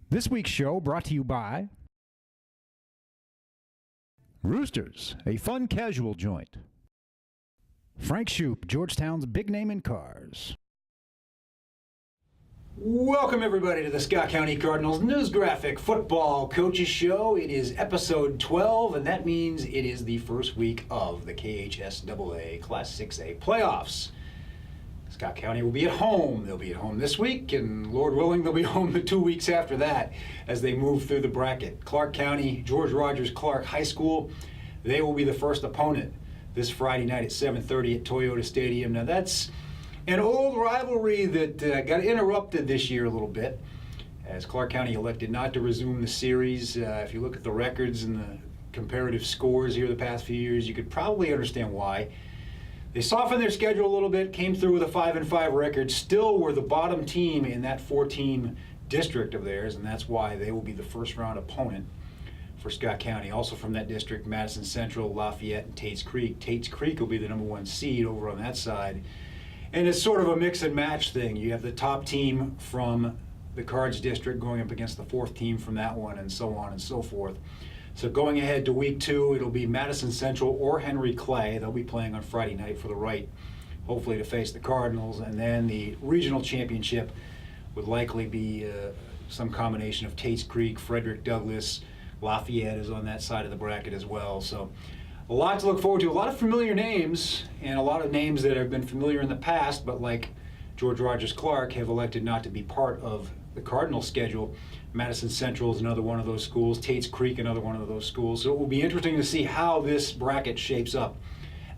This week's show brought to you by Roosters, a fun casual joint. Frank Shoup, Georgetown's big name in cars. Welcome everybody to the Scott County Cardinals News Graphic Football Coaches Show. It is episode 12, and that means it is the first week of the KHSAA Class 6A playoffs. Scott County will be at home. They'll be at home this week, and Lord willing, they'll be home the 2 weeks after that as they move through the bracket. Clark County, George Rogers Clark High School, they will be the first opponent this Friday night at 7:30 at Toyota Stadium. Now that's an old rivalry that got interrupted this year a little bit as Clark County elected not to resume the series. If you look at the records and the comparative scores here the past few years, you could probably understand why. They softened their schedule a little bit, came through with a 5-5 record, still were the bottom team in that 4-team district of theirs, and that's why they will be the first-round opponent for Scott County. Also from that district, Madison Central, Lafayette, and Tates Creek. Tates Creek will be the #1 seed over on that side. And it's sort of a mix and match thing. You have the top team from the Cards district going up against the 4th team from that one, and so on and so forth. So going ahead to week 2, it'll be Madison Central or Henry Clay. They'll be playing on Friday night for the right, hopefully to face the Cardinals. And then the regional championship would likely be some combination of Tates Creek, Frederick Douglass, Lafayette is on that side of the bracket as well. So a lot to look forward to. A lot of familiar names and a lot of names that have been familiar in the past, but like George Rogers Clark have elected not to be part of the Cardinals schedule. Madison Central is another one of those schools. Tates Creek, another one of those schools. So it will be interesting to see how this bracket shapes up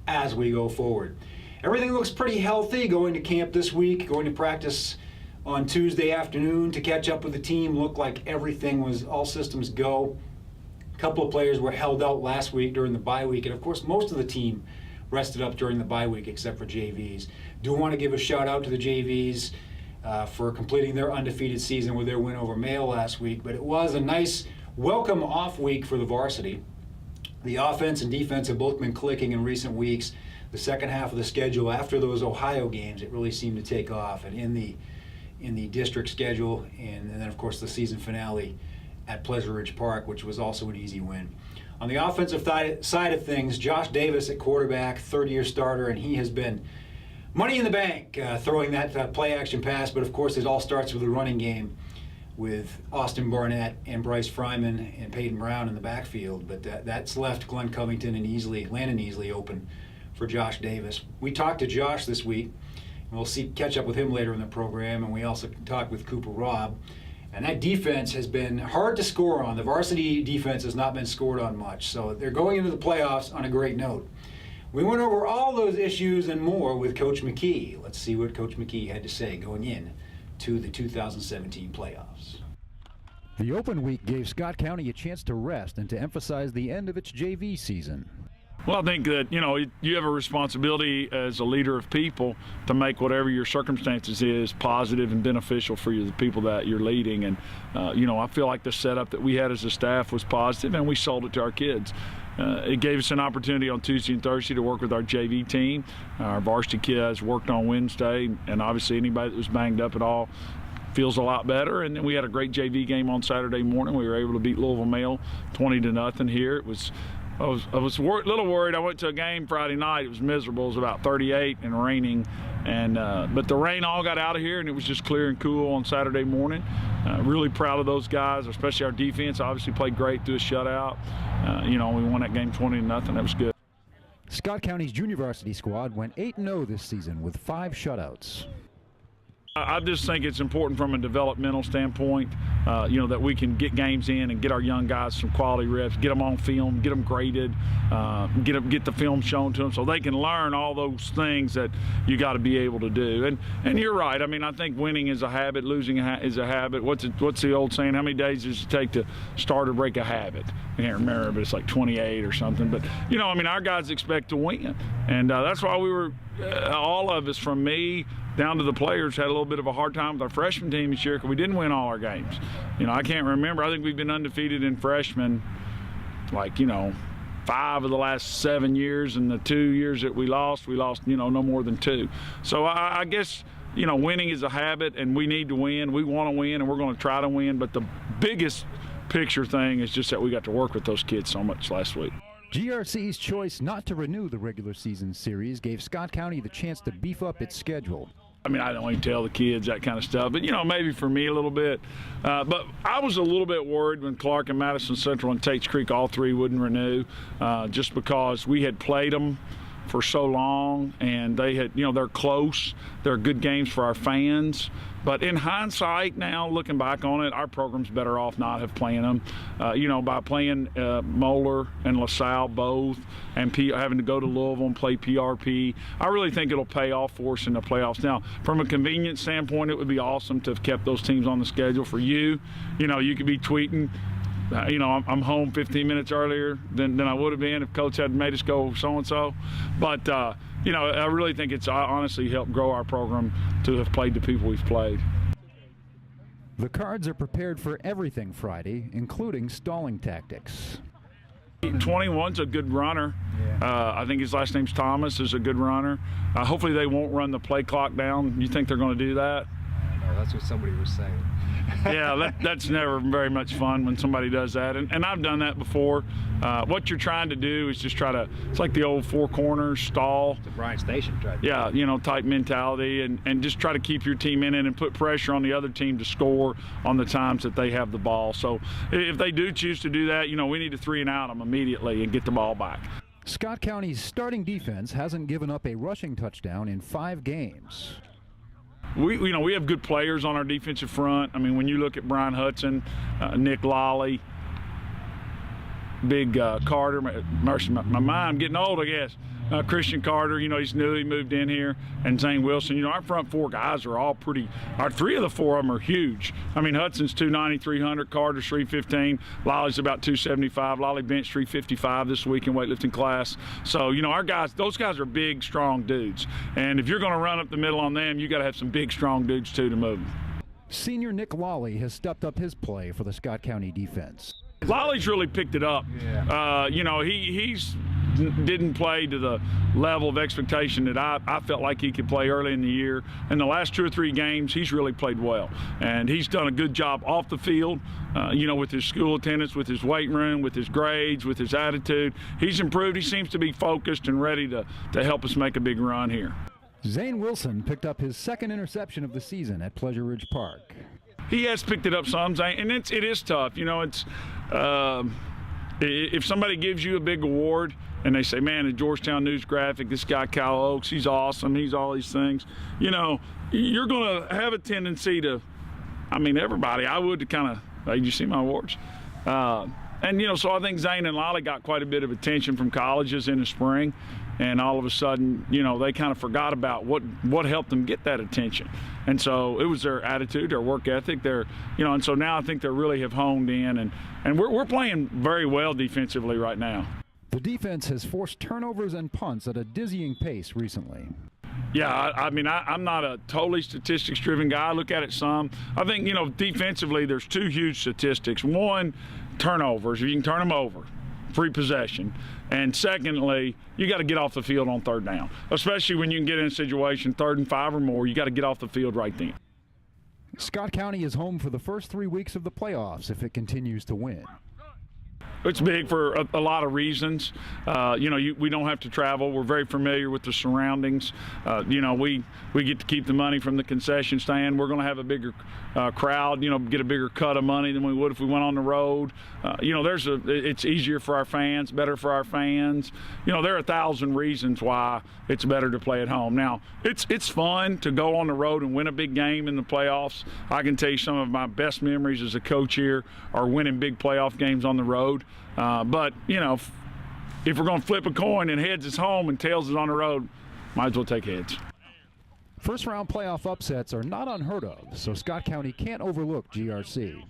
as we go forward. Everything looks pretty healthy going to camp this week, going to practice on Tuesday afternoon to catch up with the team. Looked like everything was all systems go. A couple of players were held out last week during the bye week, and of course most of the team rested up during the bye week except for JVs. Do want to give a shout out to the JVs for completing their undefeated season with their win over Mayo last week, but it was a nice welcome off week for the varsity. The offense and defense have both been clicking in recent weeks. The second half of the schedule after those Ohio games, it really seemed to take off, and in the district schedule, and then of course the season finale at Pleasure Ridge Park, which was also an easy win. On the offensive side of things, Josh Davis at quarterback, third-year starter, and he has been money in the bank, throwing that play-action pass, but of course it all starts with the running game with Austin Barnett and Bryce Fryman and Peyton Brown in the backfield, but that's left Glenn Covington and Landon Easley open for Josh Davis. We talked to Josh this week, and we'll catch up with him later in the program, and we also talked with Cooper Robb, and that defense has been hard to score on. The varsity defense has not been scored on much, so they're going into the playoffs on a great note. We went over all those issues and more with Coach McKee. Let's see what Coach McKee had to say going in to the 2017 playoffs. The open week gave Scott County a chance to rest and to emphasize the end of its JV season. Well, I think that, you have a responsibility as a leader of people to make whatever your circumstances is positive and beneficial for you, the people that you're leading. And, I feel like the setup that we had as a staff was positive, and we sold it to our kids. It gave us an opportunity on Tuesday and Thursday to work with our JV team. Our varsity kids worked on Wednesday, and obviously anybody that was banged up at all feels a lot better. And then we had a great JV game on Saturday morning. We were able to beat Louisville Mail 20-0 here. I was a little worried. I went to a game Friday night. It was miserable. It was about 38 and raining, but the rain all got out of here, and it was just clear and cool on Saturday morning. Really proud of those guys, especially our defense. Obviously played great through a shutout. We won that game 20-0. That was good. Scott County's junior varsity squad went 8-0 this season with 5 shutouts. I just think it's important from a developmental standpoint, that we can get games in and get our young guys some quality reps, get them on film, get them graded, get the film shown to them so they can learn all those things that you got to be able to do. And you're right. I mean, I think winning is a habit, losing is a habit. What's the old saying? How many days does it take to start or break a habit? I can't remember, but it's like 28 or something. But, our guys expect to win. And that's why we were, all of us, from me down to the players, had a little bit of a hard time with our freshman team this year because we didn't win all our games. I can't remember. I think we've been undefeated in freshmen, 5 of the last 7 years, and the 2 years that we lost, no more than 2. So I guess winning is a habit, and we need to win. We want to win, and we're going to try to win. But the biggest picture thing is just that we got to work with those kids so much last week. GRC's choice not to renew the regular season series gave Scott County the chance to beef up its schedule. I mean, I don't even tell the kids that kind of stuff, but, maybe for me a little bit. But I was a little bit worried when Clark and Madison Central and Tates Creek, all three, wouldn't renew, just because we had played them for so long, and they had, they're close. They're good games for our fans. But in hindsight now, looking back on it, our program's better off not have playing them. By playing Moeller and LaSalle both, and having to go to Louisville and play PRP, I really think it'll pay off for us in the playoffs. Now, from a convenience standpoint, it would be awesome to have kept those teams on the schedule for you. You could be tweeting, I'm home 15 minutes earlier than I would have been if Coach had made us go so-and-so. But, I really think it's honestly helped grow our program to have played the people we've played. The Cards are prepared for everything Friday, including stalling tactics. 21's a good runner. Yeah. I think his last name's Thomas, is a good runner. Hopefully they won't run the play clock down. You think they're going to do that? No, that's what somebody was saying. Yeah, that's never very much fun when somebody does that, and I've done that before. What you're trying to do is just it's like the old four corners stall. The Brian Station tried to do. Yeah, type mentality, and just try to keep your team in it and put pressure on the other team to score on the times that they have the ball. So if they do choose to do that, we need to 3-and-out them immediately and get the ball back. Scott County's starting defense hasn't given up a rushing touchdown in 5 games. We have good players on our defensive front. I mean, when you look at Brian Hudson, Nick Lolly, Big Carter, mercy, my mind, I'm getting old, I guess. Christian Carter, he's new, he moved in here, and Zane Wilson. Our front 4 guys are all our 3 of the 4 of them are huge. I mean, Hudson's 290, 300, Carter's 315, Lolly's about 275, Lolly bench 355 this week in weightlifting class. So, our guys, those guys are big, strong dudes. And if you're going to run up the middle on them, you got to have some big, strong dudes, too, to move them. Senior Nick Lolly has stepped up his play for the Scott County defense. Lolly's really picked it up. Yeah. He's didn't play to the level of expectation that I felt like he could play early in the year. In the last 2 or 3 games, he's really played well. And he's done a good job off the field, with his school attendance, with his weight room, with his grades, with his attitude. He's improved. He seems to be focused and ready to help us make a big run here. Zane Wilson picked up his 2nd interception of the season at Pleasure Ridge Park. He has picked it up some, and it is tough. If somebody gives you a big award and they say, man, the Georgetown News Graphic, this guy Kyle Oakes, he's awesome, he's all these things, you're going to have a tendency to, everybody, I would, to kind of, hey, did you see my awards? So I think Zane and Lolly got quite a bit of attention from colleges in the spring, and all of a sudden, they kind of forgot about what helped them get that attention. And so it was their attitude, their work ethic, and so now I think they really have honed in, and we're playing very well defensively right now. The defense has forced turnovers and punts at a dizzying pace recently. Yeah, I'm not a totally statistics-driven guy. I look at it some. I think, defensively there's 2 huge statistics. One, turnovers, if you can turn them over, free possession. And secondly, you got to get off the field on 3rd down, especially when you can get in a situation 3rd and 5 or more. You got to get off the field right then. Scott County is home for the first 3 weeks of the playoffs if it continues to win. It's big for a lot of reasons. We don't have to travel. We're very familiar with the surroundings. We get to keep the money from the concession stand. We're going to have a bigger crowd, get a bigger cut of money than we would if we went on the road. It's easier for our fans, better for our fans. There are 1,000 reasons why it's better to play at home. Now, it's fun to go on the road and win a big game in the playoffs. I can tell you some of my best memories as a coach here are winning big playoff games on the road. But if we're going to flip a coin and heads is home and tails is on the road, might as well take heads. First-round playoff upsets are not unheard of, so Scott County can't overlook GRC.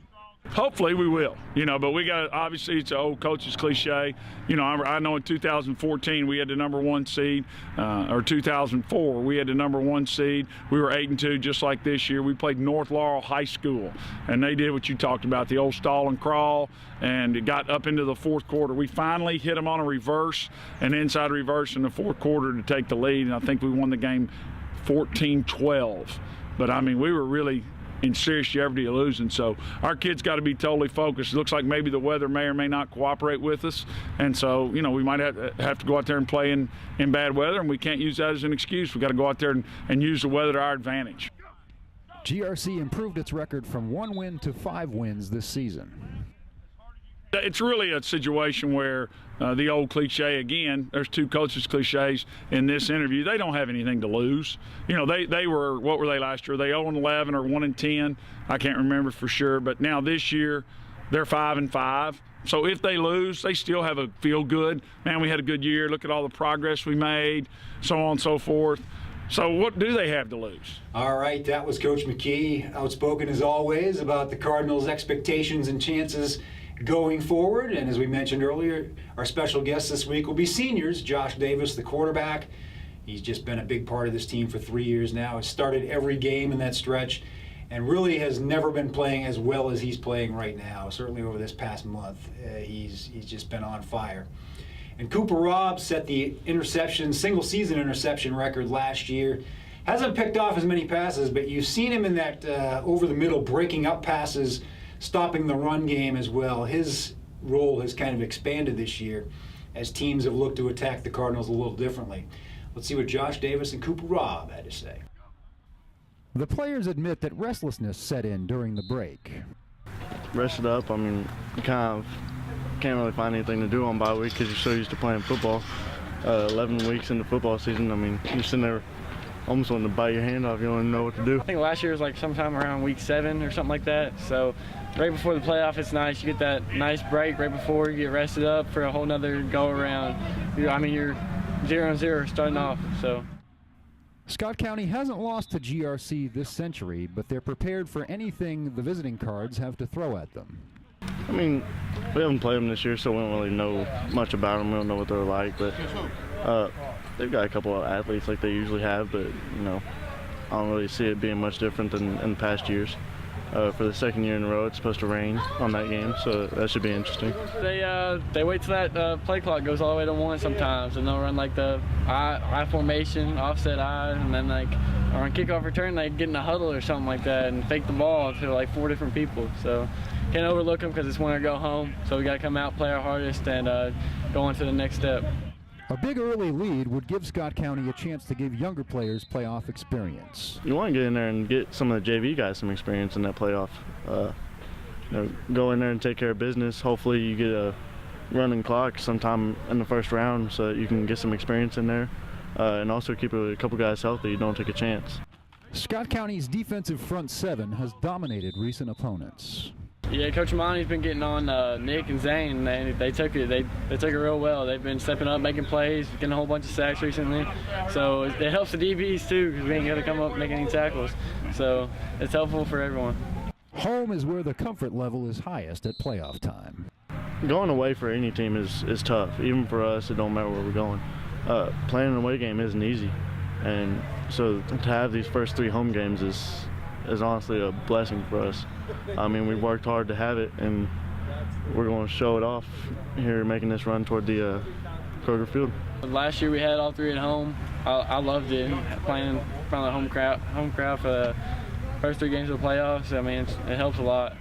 Hopefully we will, but we got, obviously it's an old coach's cliche. I know in 2014 we had the #1 seed, or 2004 we had the #1 seed. We were 8-2 just like this year. We played North Laurel High School, and they did what you talked about, the old stall and crawl, and it got up into the 4th quarter. We finally hit them on a reverse, an inside reverse in the 4th quarter to take the lead, and I think we won the game 14-12. But I mean, we were really in serious jeopardy of losing. So our kids got to be totally focused. It looks like maybe the weather may or may not cooperate with us. And so, you know, we might have to go out there and play in bad weather, and we can't use that as an excuse. We got to go out there and use the weather to our advantage. GRC improved its record from 1 win to 5 wins this season. It's really a situation where the old cliche again, there's two coaches cliches in this interview. They don't have anything to lose. You know, they were, what were they last year? They 0-11 or 1-10? I can't remember for sure. But now this year, they're 5-5. So if they lose, they still have a feel good. Man, we had a good year. Look at all the progress we made, so on and so forth. So what do they have to lose? All right, that was Coach McKee, outspoken as always about the Cardinals' expectations and chances going forward. And as we mentioned earlier, our special guest this week will be seniors. Josh Davis, the quarterback. He's just been a big part of this team for 3 years now. Has started every game in that stretch and really has never been playing as well as he's playing right now. Certainly over this past month, he's just been on fire. And Cooper Robb set the single season interception record last year. Hasn't picked off as many passes, but you've seen him in that over the middle breaking up passes, stopping the run game as well. His role has kind of expanded this year as teams have looked to attack the Cardinals a little differently. Let's see what Josh Davis and Cooper Robb had to say. The players admit that restlessness set in during the break. Rested up. I mean, you kind of can't really find anything to do on bye week because you're so used to playing football. 11 weeks into football season, I mean, you're sitting there almost wanting to bite your hand off. You don't even know what to do. I think last year was like sometime around week 7 or something like that. So right before the playoff, it's nice. You get that nice break right before you get rested up for a whole nother go around. I mean, you're 0-0 starting off. So Scott County hasn't lost to GRC this century, but they're prepared for anything the visiting Cards have to throw at them. I mean, we haven't played them this year, so we don't really know much about them. We don't know what they're like, but they've got a couple of athletes like they usually have, but, you know, I don't really see it being much different than in past years. For the second year in a row, it's supposed to rain on that game, so that should be interesting. They wait till that play clock goes all the way to 1 sometimes, and they'll run like the I formation, offset I, and then like on kickoff return they get in a huddle or something like that and fake the ball to like 4 different people. So can't overlook them because it's win or go home. So we got to come out, play our hardest, and go on to the next step. A big early lead would give Scott County a chance to give younger players playoff experience. You want to get in there and get some of the JV guys some experience in that playoff. You know, go in there and take care of business. Hopefully you get a running clock sometime in the first round so that you can get some experience in there. And also keep a couple guys healthy. You don't take a chance. Scott County's defensive front 7 has dominated recent opponents. Yeah, Coach Monty's been getting on Nick and Zane. They took it. They took it real well. They've been stepping up, making plays, getting a whole bunch of sacks recently. So it helps the DBs too because we ain't got to come up and make any tackles. So it's helpful for everyone. Home is where the comfort level is highest at playoff time. Going away for any team is tough. Even for us, it don't matter where we're going. Playing an away game isn't easy, and so to have these first 3 home games is honestly a blessing for us. I mean, we worked hard to have it, and we're going to show it off here, making this run toward the Kroger Field. Last year we had all 3 at home. I loved it, playing in front of the home crowd for the first 3 games of the playoffs. I mean, it helps a lot.